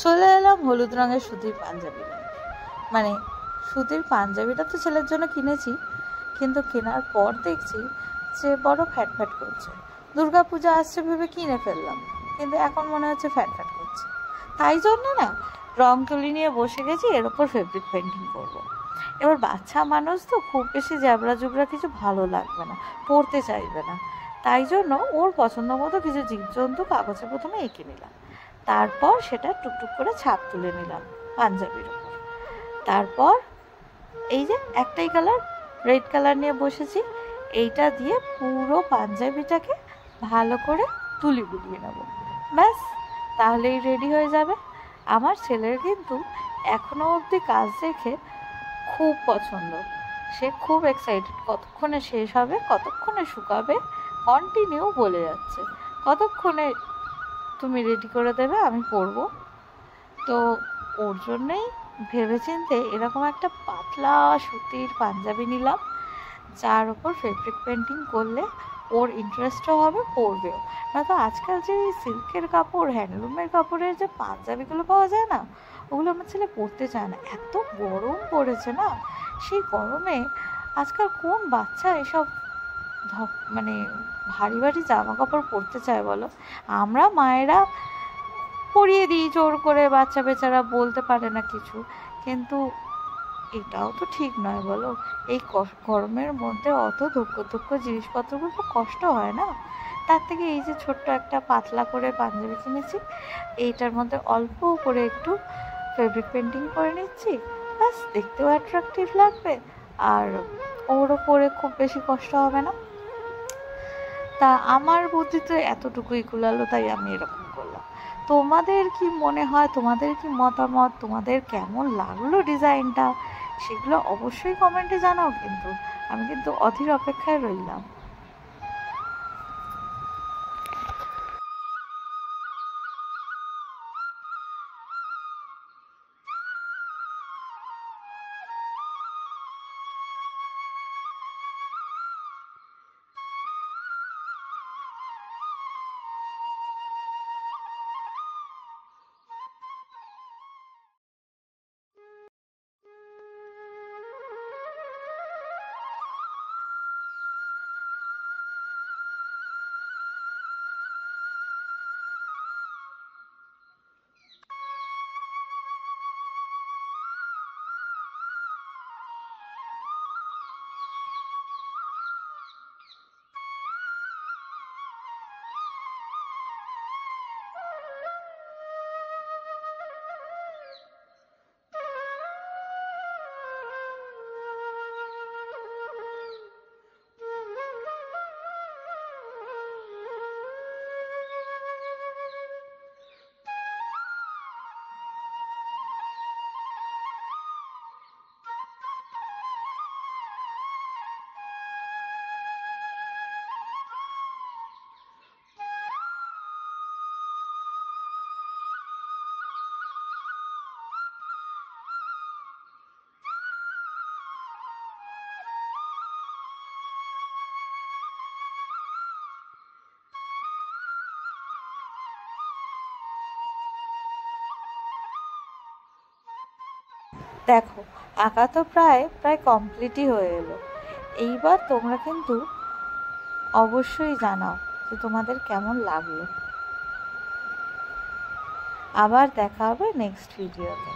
চলে এলাম হলুদ রঙের সুতির পাঞ্জাবি নিয়ে। মানে সুতির পাঞ্জাবিটা তো ছেলের জন্য কিনেছি, কিন্তু কেনার পর দেখছি যে বড় ফ্যাট ফ্যাট করছে। দুর্গাপূজা আসছে ভেবে কিনে ফেললাম, কিন্তু এখন মনে হচ্ছে ফ্যাট ফ্যাট করছে। তাই জন্য না রং তুলি নিয়ে বসে গেছি, এর ওপর ফেব্রিক পেন্টিং করব। এবার বাচ্চা মানুষ তো খুব বেশি জ্যাবরা জুবরা কিছু ভালো লাগবে না, পড়তে চাইবে না। তাই জন্য ওর পছন্দ মতো কিছু জীবজন্তু কাগজে প্রথমে এঁকে নিলাম, তারপর সেটা টুকটুক করে ছাপ তুলে নিলাম পাঞ্জাবির উপর। তারপর এই যে একটাই কালার, রেড কালার নিয়ে বসেছি, এইটা দিয়ে পুরো পাঞ্জাবিটাকে ভালো করে তুলি বুলিয়ে নেব। ব্যাস, তাহলেই রেডি হয়ে যাবে। আমার ছেলের কিন্তু এখনো অবধি কাজ দেখে খুব পছন্দ, সে খুব এক্সাইটেড কতক্ষণে শেষ হবে, কতক্ষণে শুকাবে, কন্টিনিউ বলে যাচ্ছে কতক্ষণে তুমি রেডি করে দেবে আমি পরবো। তো ওর জন্যেই ভেবেচিন্তে এরকম একটা পাতলা সুতির পাঞ্জাবি নিলাম, যার ওপর ফেব্রিক পেন্টিং করলে ওর ইন্টারেস্টও হবে, পরবেও। নয়তো আজকাল যে সিল্কের কাপড়, হ্যান্ডলুমের কাপড়ের যে পাঞ্জাবিগুলো পাওয়া যায় না, ওগুলো আমার ছেলে পরতে চায় না। এত গরম পড়েছে না, সেই গরমে আজকাল কোন বাচ্চা এসব মানে ভারী ভারী জামা কাপড় পরতে চায় বলো? আমরা মায়েরা পরিয়ে দিই জোর করে, বাচ্চা বেচারা বলতে পারে না কিছু, কিন্তু এটাও তো ঠিক নয় বলো। এই গরমের মধ্যে অত ধুক্ক জিনিসপত্রগুলো তো কষ্ট হয় না। তার থেকে এই যে ছোট্ট একটা পাতলা করে পাঞ্জাবি কিনেছি, এইটার মধ্যে অল্প করে একটু ফেব্রিক পেন্টিং করে নিচ্ছি, ব্যাস দেখতেও অ্যাট্রাকটিভ লাগবে, আর ওরও পরে খুব বেশি কষ্ট হবে না। তা আমার বুদ্ধিতে এতটুকুই কুলালো, তাই আমি এরকম করলাম। তোমাদের কি মনে হয়, তোমাদের কি মতামত, তোমাদের কেমন লাগলো ডিজাইনটা, সেগুলো অবশ্যই কমেন্টে জানাও। কিন্তু আমি কিন্তু অধীর অপেক্ষায় রইলাম। দেখো, আঁকা তো প্রায় প্রায় কমপ্লিটই হয়ে এলো। এইবার তোমরা কিন্তু অবশ্যই জানাও যে তোমাদের কেমন লাগলো। আবার দেখা হবে নেক্সট ভিডিওতে।